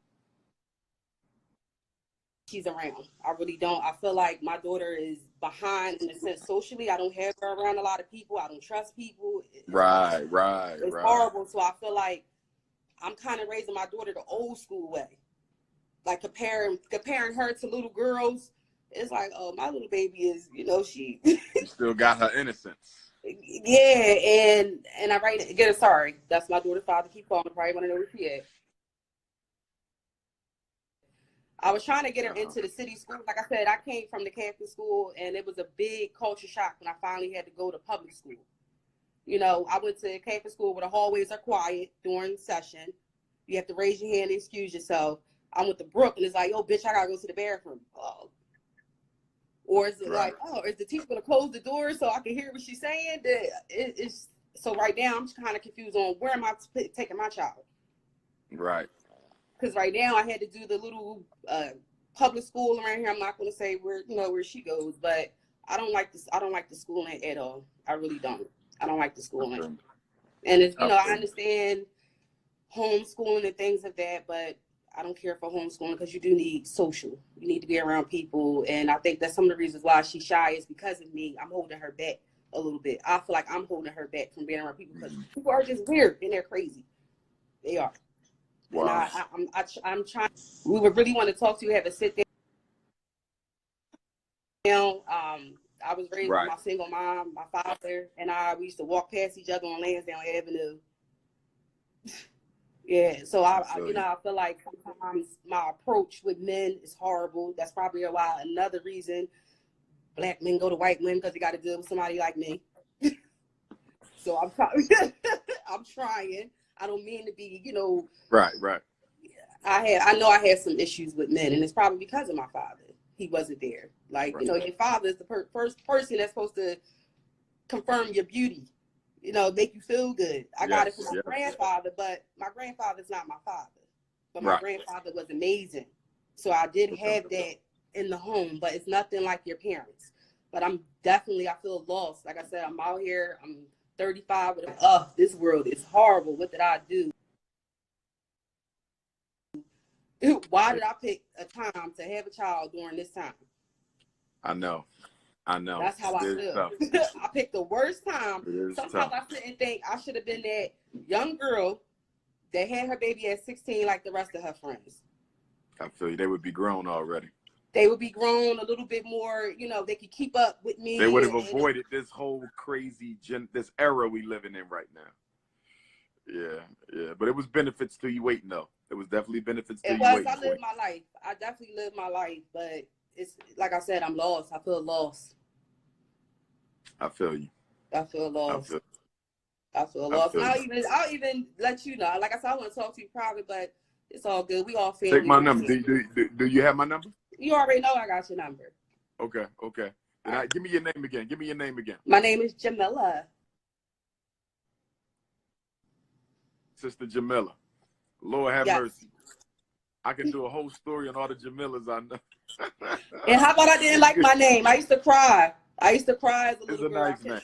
[SPEAKER 9] she's around. I really don't. I feel like my daughter is behind in a sense socially. I don't have her around a lot of people. I don't trust people. It's horrible. So I feel like I'm kind of raising my daughter the old school way. Like comparing her to little girls. It's like, oh, my little baby is, you know, she
[SPEAKER 1] still got her innocence.
[SPEAKER 9] Yeah, and I get her sorry. That's my daughter's father. Keep calling. Probably want to know where she is. I was trying to get her into the city school. Like I said, I came from the Catholic school, and it was a big culture shock when I finally had to go to public school. You know, I went to Catholic school where the hallways are quiet during session. You have to raise your hand and excuse yourself. I went to Brook, and it's like, oh, bitch, I got to go to the bathroom. Oh. Or is it like, oh, is the teacher going to close the door so I can hear what she's saying? It's so right now, I'm just kind of confused on where am I taking my child? Right. Because right now I had to do the little public school around here. I'm not going to say where she goes, but I don't like this. I don't like the schooling at all. I really don't. I don't like the schooling. And it's, I understand homeschooling and things of that, but I don't care for homeschooling because you do need social. You need to be around people. And I think that's some of the reasons why she's shy is because of me. I'm holding her back a little bit. I feel like I'm holding her back from being around people because people are just weird and they're crazy. They are. Wow. And I'm trying. We would really want to talk to you, have a sit down. I was raised with my single mom, my father, and we used to walk past each other on Lansdowne Avenue. Yeah, so I feel like sometimes my approach with men is horrible. That's probably another reason black men go to white men because they got to deal with somebody like me. So I'm trying. I'm trying. I don't mean to be, Right. I know I had some issues with men, and it's probably because of my father. He wasn't there. Like, your father is the first person that's supposed to confirm your beauty. Make you feel good. I got it from my grandfather, but my grandfather's not my father. But my grandfather was amazing. So I did have that in the home, but it's nothing like your parents. But I feel lost. Like I said, I'm out here, I'm 35, this world is horrible. What did I do? Why did I pick a time to have a child during this time? I know. That's how I feel. I picked the worst time. Sometimes I sit and think I should have been that young girl that had her baby at 16 like the rest of her friends. I feel you. They would be grown already. They would be grown a little bit more, they could keep up with me. They would have avoided this whole crazy, this era we living in right now. Yeah. But it was benefits to you waiting, though. It was definitely benefits to you waiting. I lived my life. I definitely lived my life, but it's like I said, I'm lost. I feel lost. I feel you. I feel lost. I feel lost. I'll even let you know. Like I said, I want to talk to you probably, but it's all good. We all family. Take my number. Do you have my number? You already know I got your number. Okay. And give me your name again. My name is Jamila. Sister Jamila. Lord have mercy. I can do a whole story on all the Jamilas I know. And how about I didn't like my name? I used to cry. as a little girl. Nice name.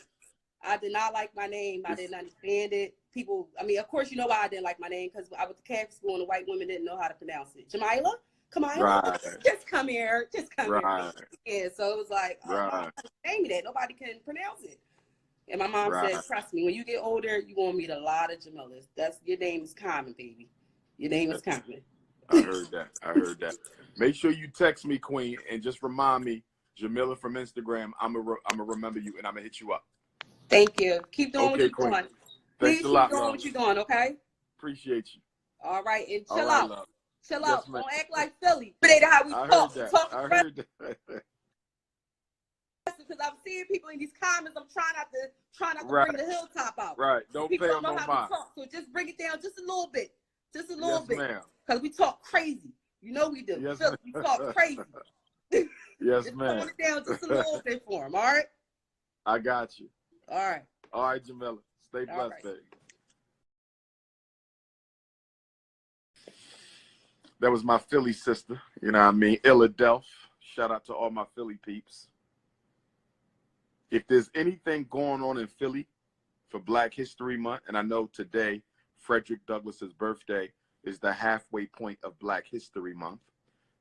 [SPEAKER 9] I did not like my name. I didn't understand it. People, of course, you know why I didn't like my name, because I went to Catholic school and the white women didn't know how to pronounce it. Jamila? Come on, just come here. Just come here. Yeah, so it was like, name me that. Nobody can pronounce it. And my mom said, trust me, when you get older, you're going to meet a lot of Jamilas. Your name is common, baby. Your name is common. I heard that. Make sure you text me, Queen, and just remind me, Jamila from Instagram. I'm gonna remember you, and I'm gonna hit you up. Thank you. Keep doing what you're doing. Please keep doing what you're doing, okay? Appreciate you. All right, and chill out. Love.
[SPEAKER 3] Chill
[SPEAKER 1] Yes,
[SPEAKER 3] out.
[SPEAKER 1] ma'am.
[SPEAKER 3] Don't act like Philly. But ain't how we
[SPEAKER 1] I
[SPEAKER 3] talk.
[SPEAKER 1] heard
[SPEAKER 3] We
[SPEAKER 1] that.
[SPEAKER 3] talk
[SPEAKER 1] I
[SPEAKER 3] aggressive
[SPEAKER 1] heard that.
[SPEAKER 3] because I'm seeing people in these comments. I'm trying not to
[SPEAKER 1] Right.
[SPEAKER 3] bring the hilltop out.
[SPEAKER 1] Right.
[SPEAKER 3] So
[SPEAKER 1] Don't
[SPEAKER 3] people
[SPEAKER 1] pay
[SPEAKER 3] don't
[SPEAKER 1] them
[SPEAKER 3] know
[SPEAKER 1] no
[SPEAKER 3] how we
[SPEAKER 1] mind.
[SPEAKER 3] talk. So just bring it down just a little bit. Just a little
[SPEAKER 1] Yes,
[SPEAKER 3] bit.
[SPEAKER 1] ma'am.
[SPEAKER 3] Because we talk crazy. You know we do.
[SPEAKER 1] Yes,
[SPEAKER 3] Philly, we talk crazy.
[SPEAKER 1] Yes,
[SPEAKER 3] Just
[SPEAKER 1] ma'am.
[SPEAKER 3] tone it down just a little bit for him. All right?
[SPEAKER 1] I got you.
[SPEAKER 3] All right.
[SPEAKER 1] All right, Jamila. Stay
[SPEAKER 3] All
[SPEAKER 1] blessed,
[SPEAKER 3] right.
[SPEAKER 1] baby. That was my Philly sister. You know what I mean? Philadelphia. Shout out to all my Philly peeps. If there's anything going on in Philly for Black History Month, and I know today Frederick Douglass's birthday is the halfway point of Black History Month.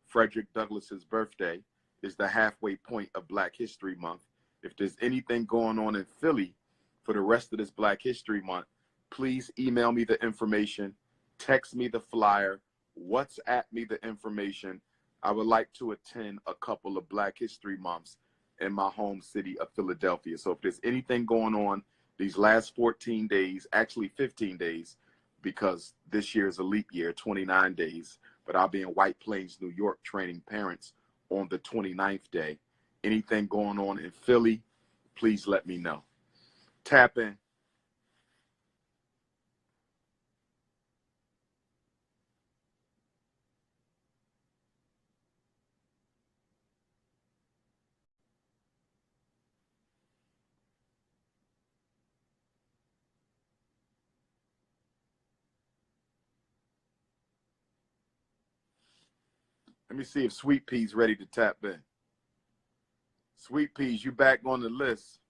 [SPEAKER 1] Frederick Douglass's birthday is the halfway point of Black History Month. If there's anything going on in Philly for the rest of this Black History Month, please email me the information, text me the flyer, WhatsApp me the information. I would like to attend a couple of Black History Months in my home city of Philadelphia. So if there's anything going on these last 14 days, actually 15 days, because this year is a leap year, 29 days, but I'll be in White Plains, New York, training parents on the 29th day. Anything going on in Philly, please let me know. Tap in. Let me see if Sweet Pea's ready to tap in. Sweet Peas, you back on the list.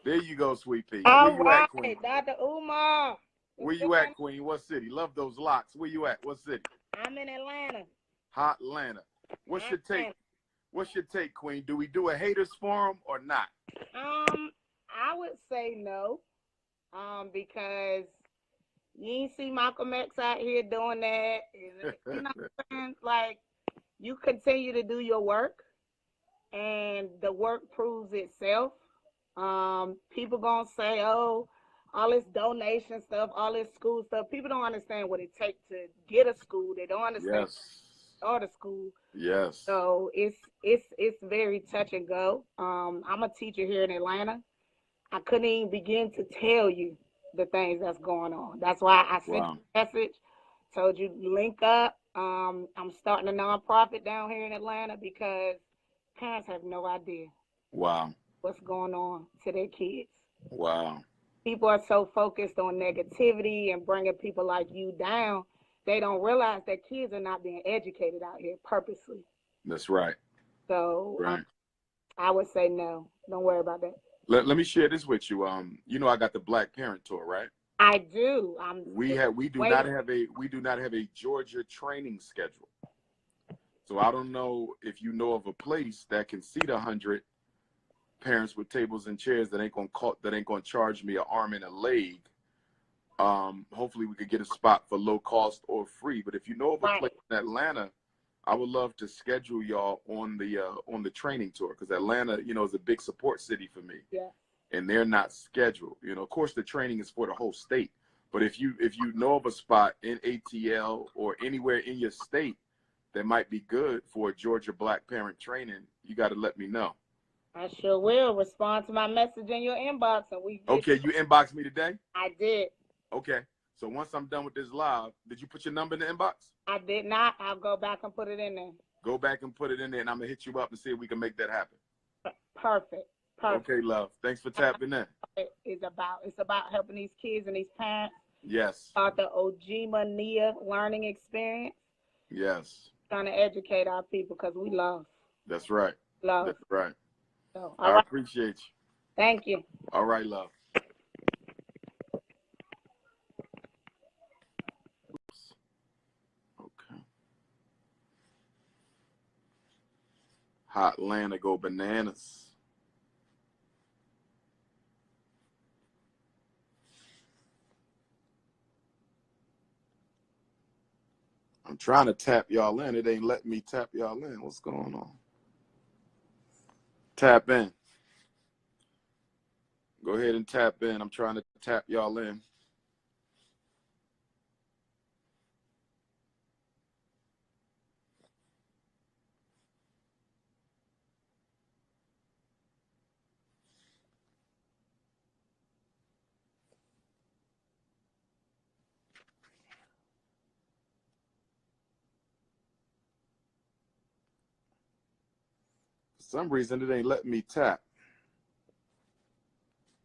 [SPEAKER 1] There you go, Sweet Peas. Where
[SPEAKER 10] All
[SPEAKER 1] you at,
[SPEAKER 10] right,
[SPEAKER 1] Queen?
[SPEAKER 10] Dr. Umar.
[SPEAKER 1] Where you at, Queen? What city? Love those locks. Where you at? What city?
[SPEAKER 10] I'm in Atlanta.
[SPEAKER 1] Hot Atlanta. What's your take? What's your take, Queen? Do we do a haters forum or not?
[SPEAKER 10] I would say no. Because you ain't see Malcolm X out here doing that. You know what I'm saying? Like, you continue to do your work, and the work proves itself. People gonna say, oh, all this donation stuff, all this school stuff. People don't understand what it takes to get a school. They don't understand start a school.
[SPEAKER 1] Yes.
[SPEAKER 10] So it's very touch and go. I'm a teacher here in Atlanta. I couldn't even begin to tell you the things that's going on. That's why I sent you a message, told you link up. I'm starting a nonprofit down here in Atlanta because parents have no idea what's going on to their kids. People are so focused on negativity and bringing people like you down, they don't realize that kids are not being educated out here purposely.
[SPEAKER 1] That's right.
[SPEAKER 10] So I would say no. Don't worry about that.
[SPEAKER 1] Let me share this with you. You know I got the Black Parent Tour, right?
[SPEAKER 10] I do.
[SPEAKER 1] We do not have a Georgia training schedule. So I don't know if you know of a place that can seat 100 parents with tables and chairs that ain't gonna charge me an arm and a leg. Hopefully we could get a spot for low cost or free. But if you know of a place in Atlanta, I would love to schedule y'all on the training tour, because Atlanta, is a big support city for me.
[SPEAKER 10] Yeah.
[SPEAKER 1] And they're not scheduled. Of course the training is for the whole state. But if you know of a spot in ATL or anywhere in your state that might be good for a Georgia Black parent training, you got to let me know.
[SPEAKER 10] I sure will. Respond to my message in your inbox, and
[SPEAKER 1] Okay, you inboxed me today?
[SPEAKER 10] I did.
[SPEAKER 1] Okay. So once I'm done with this live, did you put your number in the inbox?
[SPEAKER 10] I did not. I'll go back and put it in there.
[SPEAKER 1] Go back and put it in there, and I'm gonna hit you up and see if we can make that happen.
[SPEAKER 10] Perfect.
[SPEAKER 1] Okay, love. Thanks for tapping in.
[SPEAKER 10] It's about helping these kids and these parents.
[SPEAKER 1] Yes.
[SPEAKER 10] About the Ojima Nia learning experience.
[SPEAKER 1] Yes.
[SPEAKER 10] Trying to educate our people because we love.
[SPEAKER 1] That's right.
[SPEAKER 10] Love.
[SPEAKER 1] That's right.
[SPEAKER 10] So,
[SPEAKER 1] I appreciate you.
[SPEAKER 10] Thank you.
[SPEAKER 1] All right, love. Okay. Hot Atlanta go bananas. I'm trying to tap y'all in. It ain't letting me tap y'all in. What's going on? Tap in. Go ahead and tap in. I'm trying to tap y'all in.
[SPEAKER 11] some reason it ain't letting me tap.